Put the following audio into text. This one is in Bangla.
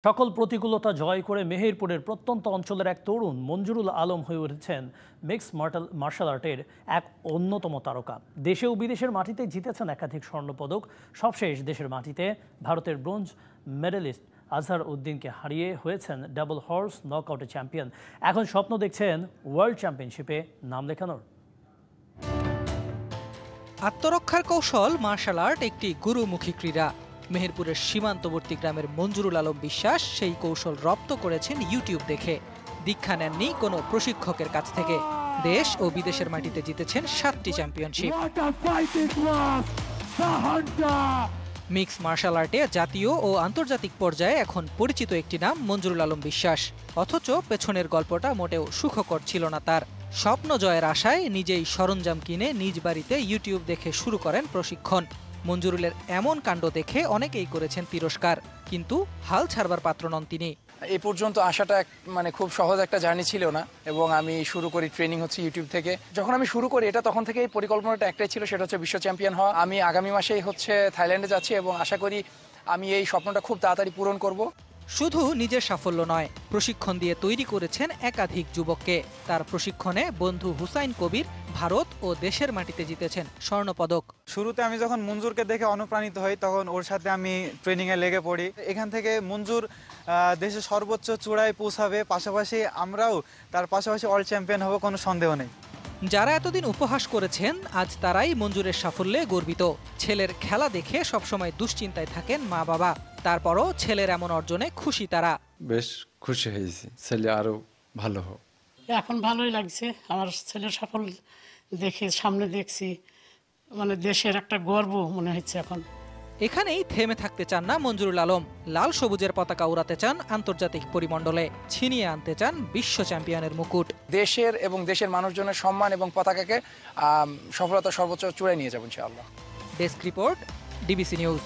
সকল প্রতিকূলতা জয় করে মেহেরপুরের প্রত্যন্ত অঞ্চলের এক তরুণ মঞ্জুরুল আলম হয়ে উঠেছেন মিক্সড মার্শাল আর্টের এক অন্যতম তারকা। দেশে ও বিদেশের মাটিতে জিতেছেন একাধিক স্বর্ণপদক। সবশেষ দেশের মাটিতে ভারতের ব্রোঞ্জ মেডেলিস্ট আজহার উদ্দিনকে হারিয়ে হয়েছেন ডাবল হর্স নকআউটে চ্যাম্পিয়ন। এখন স্বপ্ন দেখছেন ওয়ার্ল্ড চ্যাম্পিয়নশিপে নাম লেখানোর। আত্মরক্ষার কৌশল মার্শাল আর্ট একটি গুরুমুখী ক্রীড়া। মেহেরপুরের সীমান্তবর্তী গ্রামের মঞ্জুরুল আলম বিশ্বাস সেই কৌশল রপ্ত করেছেন ইউটিউব দেখে। দীক্ষা নেননি কোনো প্রশিক্ষকের কাছ থেকে। দেশ ও বিদেশের মাটিতে জিতেছেন 7টি চ্যাম্পিয়নশিপ। মিক্স মার্শাল আর্টে জাতীয় ও আন্তর্জাতিক পর্যায়ে এখন পরিচিত একটি নাম মঞ্জুরুল আলম বিশ্বাস। অথচ পেছনের গল্পটা মোটেও সুখকর ছিল না তার। স্বপ্ন জয়ের আশায় নিজেই সরঞ্জাম কিনে নিজ বাড়িতে ইউটিউব দেখে শুরু করেন প্রশিক্ষণ। মঞ্জুরুলের এমন কাণ্ড দেখে অনেকেই করেছেন তিরস্কার, কিন্তু হাল ছাড়বার পাত্র নন তিনি। এই পর্যন্ত আসাটা খুব সহজ একটা জার্নি ছিল না, এবং আমি শুরু করি ট্রেনিং হচ্ছে ইউটিউব থেকে। যখন আমি শুরু করি এটা তখন থেকে এই পরিকল্পনাটা একটাই ছিল, সেটা হচ্ছে বিশ্ব চ্যাম্পিয়ন হওয়া। আমি আগামী মাসেই হচ্ছে থাইল্যান্ডে যাচ্ছি এবং আশা করি আমি এই স্বপ্নটা খুব তাড়াতাড়ি পূরণ করব। শুধু নিজের সাফল্য নয়, প্রশিক্ষণ দিয়ে তৈরি করেছেন একাধিক যুবককে। তার প্রশিক্ষণে বন্ধু হুসাইন কবির ভারত ও দেশের মাটিতে জিতেছেন স্বর্ণপদক। শুরুতে আমি যখন মঞ্জুরকে দেখে অনুপ্রাণিত হই, তখন ওর সাথে আমি ট্রেনিংয়ে লেগে পড়ি। এখান থেকে মঞ্জুর দেশের সর্বোচ্চ চূড়ায় পৌঁছাবে, পাশাপাশি আমরাও তার পাশাপাশি ওয়ার্ল্ড চ্যাম্পিয়ন হব, কোনো সন্দেহ নেই। যারা এতদিন উপহাস করেছেন, আজ তারাই মঞ্জুরের সাফল্যে গর্বিত। ছেলের খেলা দেখে সবসময় দুশ্চিন্তায় থাকেন মা বাবা। তারপরও ছেলের এমন অর্জনে খুশি তারা। বেশ খুশি হয়েছি, ছেলে আরো ভালো হোক। এখন ভালোই লাগছে, আমার ছেলের সাফল্য দেখে সামনে দেখছি, দেশের একটা গর্ব মনে হচ্ছে এখন। এখানেই থেমে থাকতে চান না মঞ্জুরুল আলম। লাল সবুজের পতাকা উড়াতে চান আন্তর্জাতিক পরিমণ্ডলে, ছিনিয়ে আনতে চান বিশ্ব চ্যাম্পিয়নের মুকুট। দেশের এবং দেশের মানুষজনের সম্মান এবং পতাকাকে সফলতা সর্বোচ্চ চূড়ায় নিয়ে যাবেন ইনশাআল্লাহ। Desk report, DBC news.